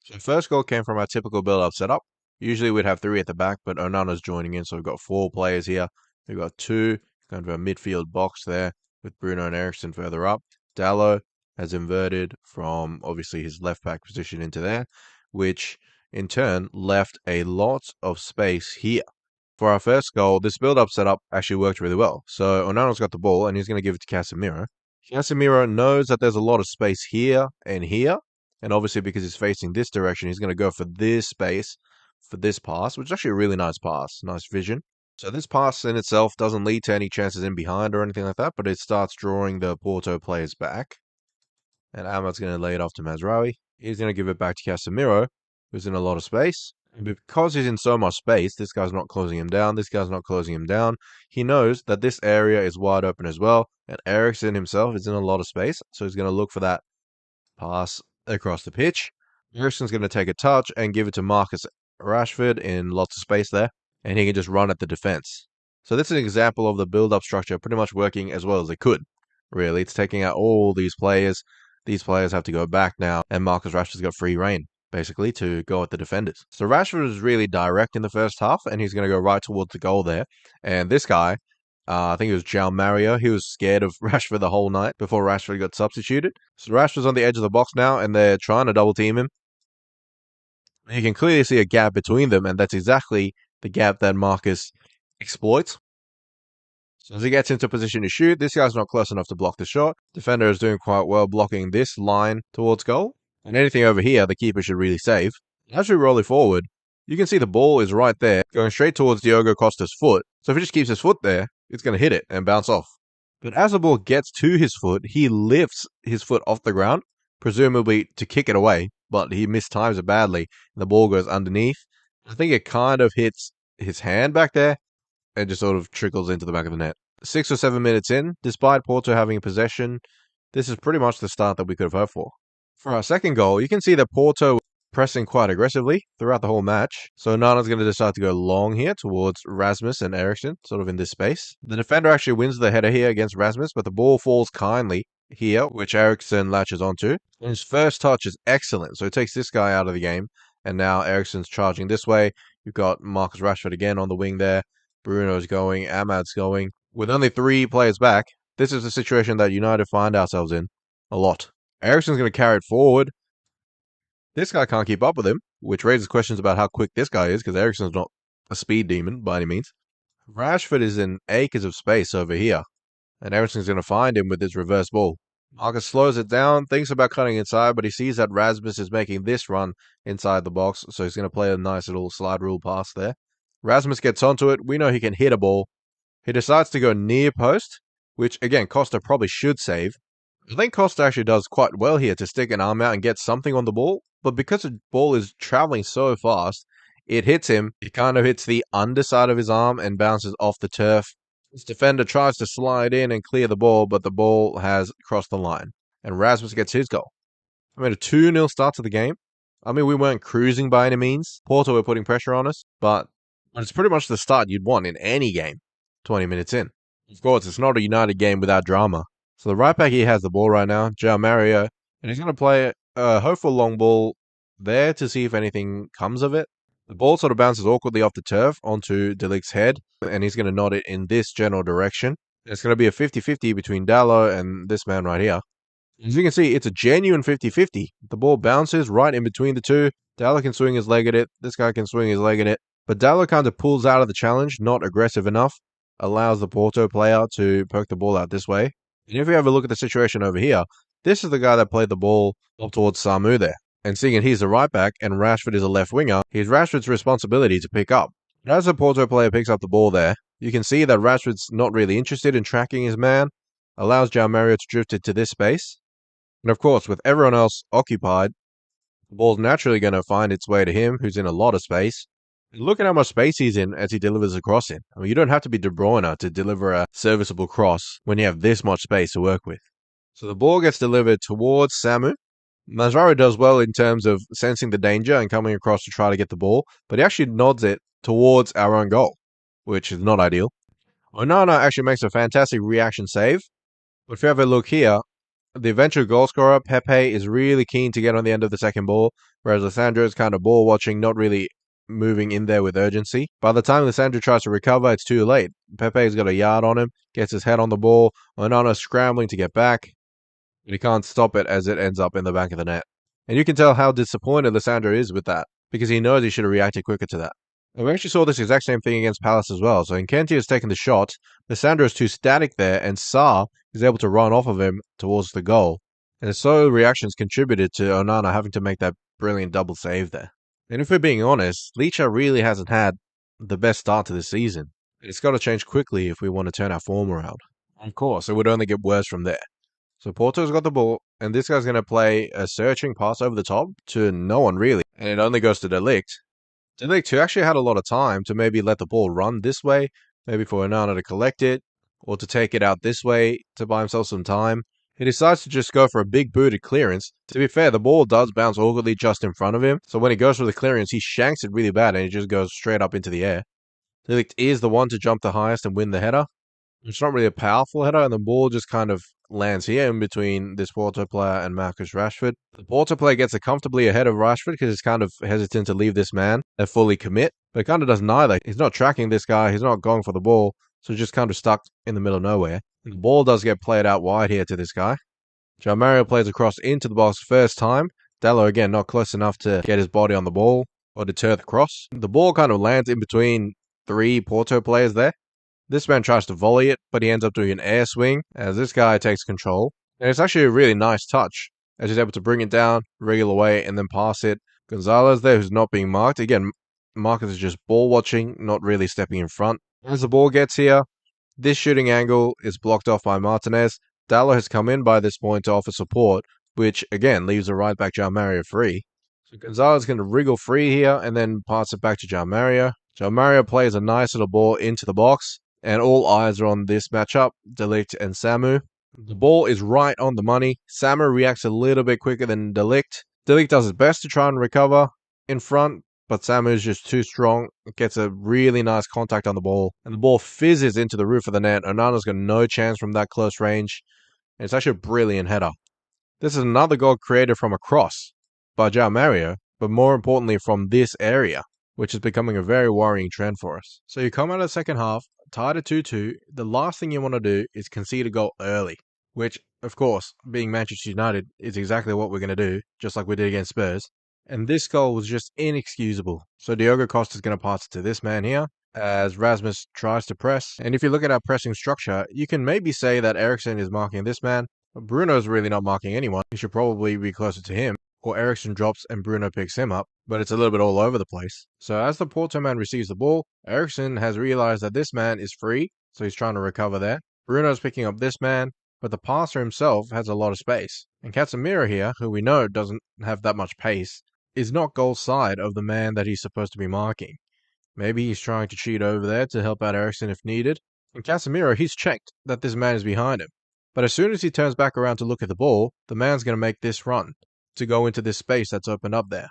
So first goal came from our typical build-up setup. Usually we'd have 3 at the back, but Onana's joining in, so we've got 4 players here. We've got 2, kind of a midfield box there, with Bruno and Eriksen further up. Dallo has inverted from, obviously, his left-back position into there, which, in turn, left a lot of space here. For our first goal, this build-up setup actually worked really well. So Onana's got the ball, and he's going to give it to Casemiro. Casemiro knows that there's a lot of space here and here, and obviously, because he's facing this direction, he's going to go for this space for this pass, which is actually a really nice pass. Nice vision. So this pass in itself doesn't lead to any chances in behind or anything like that, but it starts drawing the Porto players back. And Ahmad's going to lay it off to Mazraoui. He's going to give it back to Casemiro, who's in a lot of space. And because he's in so much space, this guy's not closing him down, this guy's not closing him down. He knows that this area is wide open as well, and Eriksen himself is in a lot of space, so he's going to look for that pass across the pitch. Eriksen's going to take a touch and give it to Marcus Rashford in lots of space there, and he can just run at the defense. So this is an example of the build-up structure pretty much working as well as it could. Really, it's taking out all these players. These players have to go back now, and Marcus Rashford's got free reign, basically, to go at the defenders. So Rashford is really direct in the first half, and he's going to go right towards the goal there. And this guy, I think it was João Mario. He was scared of Rashford the whole night before Rashford got substituted. So Rashford's on the edge of the box now, and they're trying to double team him. You can clearly see a gap between them, and that's exactly the gap that Marcus exploits. So as he gets into position to shoot, this guy's not close enough to block the shot. Defender is doing quite well blocking this line towards goal. And anything over here, the keeper should really save. As we roll it forward, you can see the ball is right there, going straight towards Diogo Costa's foot. So if he just keeps his foot there, it's going to hit it and bounce off. But as the ball gets to his foot, he lifts his foot off the ground, presumably to kick it away, but he mistimes it badly, and the ball goes underneath. I think it kind of hits his hand back there, and just sort of trickles into the back of the net. 6 or 7 minutes in, despite Porto having possession, this is pretty much the start that we could have hoped for. For our second goal, you can see that Porto pressing quite aggressively throughout the whole match. So Nana's going to decide to go long here towards Rasmus and Eriksen, sort of in this space. The defender actually wins the header here against Rasmus, but the ball falls kindly here, which Eriksen latches onto. And his first touch is excellent, so it takes this guy out of the game. And now Eriksen's charging this way. You've got Marcus Rashford again on the wing there. Bruno's going, Ahmad's going. With only 3 players back, this is the situation that United find ourselves in a lot. Eriksen's going to carry it forward. This guy can't keep up with him, which raises questions about how quick this guy is, because Eriksen's not a speed demon by any means. Rashford is in acres of space over here, and Eriksen's going to find him with his reverse ball. Marcus slows it down, thinks about cutting inside, but he sees that Rasmus is making this run inside the box, so he's going to play a nice little slide rule pass there. Rasmus gets onto it. We know he can hit a ball. He decides to go near post, which, again, Costa probably should save. I think Costa actually does quite well here to stick an arm out and get something on the ball, but because the ball is traveling so fast, it hits him. It kind of hits the underside of his arm and bounces off the turf. This defender tries to slide in and clear the ball, but the ball has crossed the line, and Rasmus gets his goal. I mean, a 2-0 start to the game. I mean, we weren't cruising by any means. Porto were putting pressure on us, but it's pretty much the start you'd want in any game, 20 minutes in. Of course, it's not a United game without drama. So the right back here has the ball right now, João Mario, and he's going to play a hopeful long ball there to see if anything comes of it. The ball sort of bounces awkwardly off the turf onto De Ligt's head, and he's going to nod it in this general direction. It's going to be a 50-50 between Dallo and this man right here. As you can see, it's a genuine 50-50. The ball bounces right in between the two. Dallo can swing his leg at it. This guy can swing his leg at it. But Dallo kind of pulls out of the challenge, not aggressive enough, allows the Porto player to poke the ball out this way. And if you have a look at the situation over here, this is the guy that played the ball up towards Samu there. And seeing he's the right back and Rashford is a left winger, it's Rashford's responsibility to pick up. But as the Porto player picks up the ball there, you can see that Rashford's not really interested in tracking his man, allows João Mario to drift it to this space. And of course, with everyone else occupied, the ball's naturally going to find its way to him, who's in a lot of space. And look at how much space he's in as he delivers a cross in. I mean, you don't have to be De Bruyne to deliver a serviceable cross when you have this much space to work with. So the ball gets delivered towards Samu. Mazraoui does well in terms of sensing the danger and coming across to try to get the ball, but he actually nods it towards our own goal, which is not ideal. Onana actually makes a fantastic reaction save, but if you have a look here, The eventual goal scorer, Pepe, is really keen to get on the end of the second ball, whereas Lissandro is kind of ball watching, not really moving in there with urgency. By the time Lissandro tries to recover, it's too late. Pepe's got a yard on him, gets his head on the ball, Onana scrambling to get back, but he can't stop it as it ends up in the back of the net. And you can tell how disappointed Lissandro is with that, because he knows he should have reacted quicker to that. And we actually saw this exact same thing against Palace as well. So Nketiah has taken the shot, Lissandro is too static there, and Sarr is able to run off of him towards the goal. And the slow reactions contributed to Onana having to make that brilliant double save there. And if we're being honest, Licha really hasn't had the best start to the season. It's got to change quickly if we want to turn our form around. Of course, it would only get worse from there. So Porto's got the ball, and this guy's going to play a searching pass over the top to no one really. And it only goes to De Ligt. De Ligt, who actually had a lot of time to maybe let the ball run this way, maybe for Onana to collect it, or to take it out this way to buy himself some time. He decides to just go for a big booted clearance. To be fair, the ball does bounce awkwardly just in front of him, so when he goes for the clearance, he shanks it really bad and it just goes straight up into the air. De Ligt is the one to jump the highest and win the header. It's not really a powerful header, and the ball just kind of lands here in between this Porto player and Marcus Rashford. The Porto player gets it comfortably ahead of Rashford because he's kind of hesitant to leave this man and fully commit, but he kind of does neither. He's not tracking this guy, he's not going for the ball, so just kind of stuck in the middle of nowhere. And the ball does get played out wide here to this guy. João Mario plays across into the box first time. Dallo again not close enough to get his body on the ball or deter the cross. The ball kind of lands in between three Porto players there. This man tries to volley it, but he ends up doing an air swing as this guy takes control. And it's actually a really nice touch as he's able to bring it down, wriggle away, and then pass it. Gonzalez there, who's not being marked. Again, Marcus is just ball watching, not really stepping in front. As the ball gets here, this shooting angle is blocked off by Martinez. Dallo has come in by this point to offer support, which again leaves the right back João Mario free. So Gonzalez is going to wriggle free here and then pass it back to João Mario. João Mario plays a nice little ball into the box. And all eyes are on this matchup, De Ligt and Samu. The ball is right on the money. Samu reacts a little bit quicker than De Ligt. De Ligt does his best to try and recover in front, but Samu is just too strong. It gets a really nice contact on the ball, and the ball fizzes into the roof of the net. Onana's got no chance from that close range. And it's actually a brilliant header. This is another goal created from a cross by João Mario, but more importantly from this area, which is becoming a very worrying trend for us. So you come out of the second half, tied at 2-2, the last thing you want to do is concede a goal early, which, of course, being Manchester United, is exactly what we're going to do, just like we did against Spurs. And this goal was just inexcusable. So Diogo Costa's going to pass it to this man here, as Rasmus tries to press. And if you look at our pressing structure, you can maybe say that Eriksen is marking this man, but Bruno's really not marking anyone. He should probably be closer to him. Or Eriksen drops and Bruno picks him up, but it's a little bit all over the place. So as the Porto man receives the ball, Eriksen has realized that this man is free, so he's trying to recover there. Bruno's picking up this man, but the passer himself has a lot of space. And Casemiro here, who we know doesn't have that much pace, is not goal side of the man that he's supposed to be marking. Maybe he's trying to cheat over there to help out Eriksen if needed. And Casemiro, he's checked that this man is behind him. But as soon as he turns back around to look at the ball, the man's going to make this run to go into this space that's opened up there.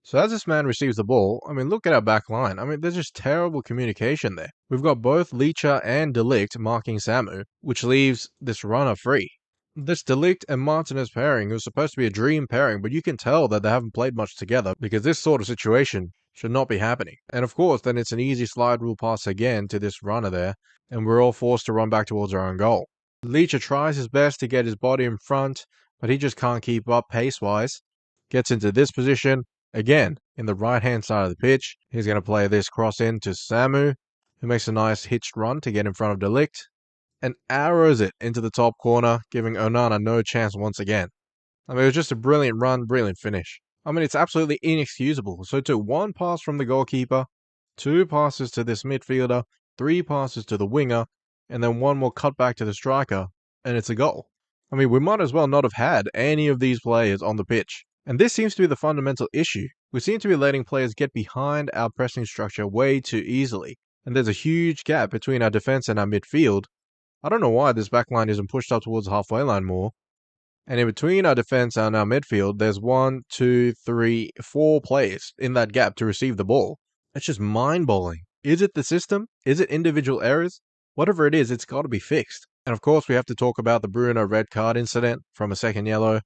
So as this man receives the ball, look at our back line. There's just terrible communication there. We've got both Licha and De Ligt marking Samu, which leaves this runner free. This De Ligt and Martinez pairing was supposed to be a dream pairing, but you can tell that they haven't played much together because this sort of situation should not be happening. And of course, then it's an easy slide rule pass again to this runner there, and we're all forced to run back towards our own goal. Licha tries his best to get his body in front, but he just can't keep up pace-wise. Gets into this position, again, in the right-hand side of the pitch. He's going to play this cross in to Samu, who makes a nice hitched run to get in front of De Ligt, and arrows it into the top corner, giving Onana no chance once again. It was just a brilliant run, brilliant finish. It's absolutely inexcusable. So to one pass from the goalkeeper, two passes to this midfielder, three passes to the winger, and then one more cut back to the striker, and it's a goal. We might as well not have had any of these players on the pitch. And this seems to be the fundamental issue. We seem to be letting players get behind our pressing structure way too easily. And there's a huge gap between our defense and our midfield. I don't know why this backline isn't pushed up towards the halfway line more. And in between our defense and our midfield, there's 1, 2, 3, 4 players in that gap to receive the ball. It's just mind-boggling. Is it the system? Is it individual errors? Whatever it is, it's got to be fixed. And of course, we have to talk about the Bruno red card incident from a second yellow.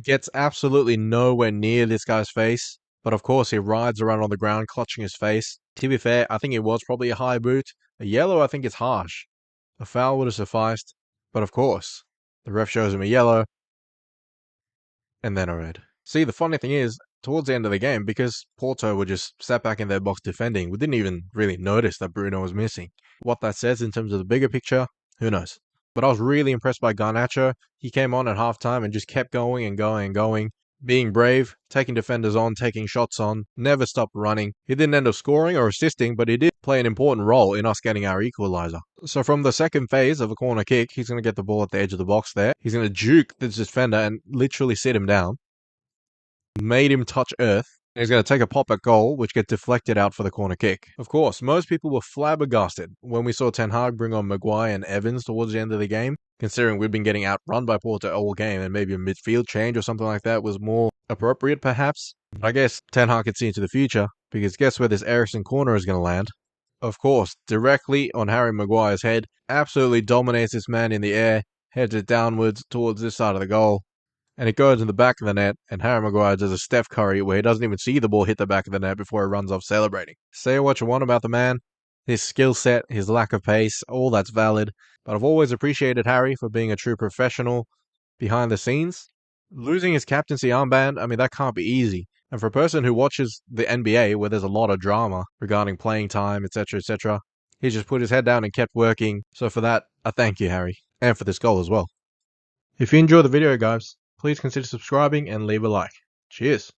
Gets absolutely nowhere near this guy's face, but of course he rides around on the ground clutching his face. To be fair, I think it was probably a high boot. A yellow I think is harsh. A foul would have sufficed, but of course, the ref shows him a yellow, and then a red. See, the funny thing is, towards the end of the game, because Porto were just sat back in their box defending, we didn't even really notice that Bruno was missing. What that says in terms of the bigger picture, who knows? But I was really impressed by Garnacho. He came on at halftime and just kept going and going and going, being brave, taking defenders on, taking shots on, never stopped running. He didn't end up scoring or assisting, but he did play an important role in us getting our equalizer. So from the second phase of a corner kick, he's going to get the ball at the edge of the box there. He's going to juke this defender and literally sit him down. Made him touch earth. He's going to take a pop at goal, which gets deflected out for the corner kick. Of course, most people were flabbergasted when we saw Ten Hag bring on Maguire and Evans towards the end of the game, considering we'd been getting outrun by Porto all game and maybe a midfield change or something like that was more appropriate perhaps. I guess Ten Hag could see into the future, because guess where this Eriksen corner is going to land? Of course, directly on Harry Maguire's head, absolutely dominates this man in the air, heads it downwards towards this side of the goal. And it goes in the back of the net, and Harry Maguire does a Steph Curry where he doesn't even see the ball hit the back of the net before he runs off celebrating. Say what you want about the man, his skill set, his lack of pace, all that's valid, but I've always appreciated Harry for being a true professional behind the scenes. Losing his captaincy armband, I mean, that can't be easy. And for a person who watches the NBA, where there's a lot of drama regarding playing time, etc., he just put his head down and kept working. So for that, I thank you, Harry, and for this goal as well. If you enjoyed the video, guys, please consider subscribing and leave a like. Cheers.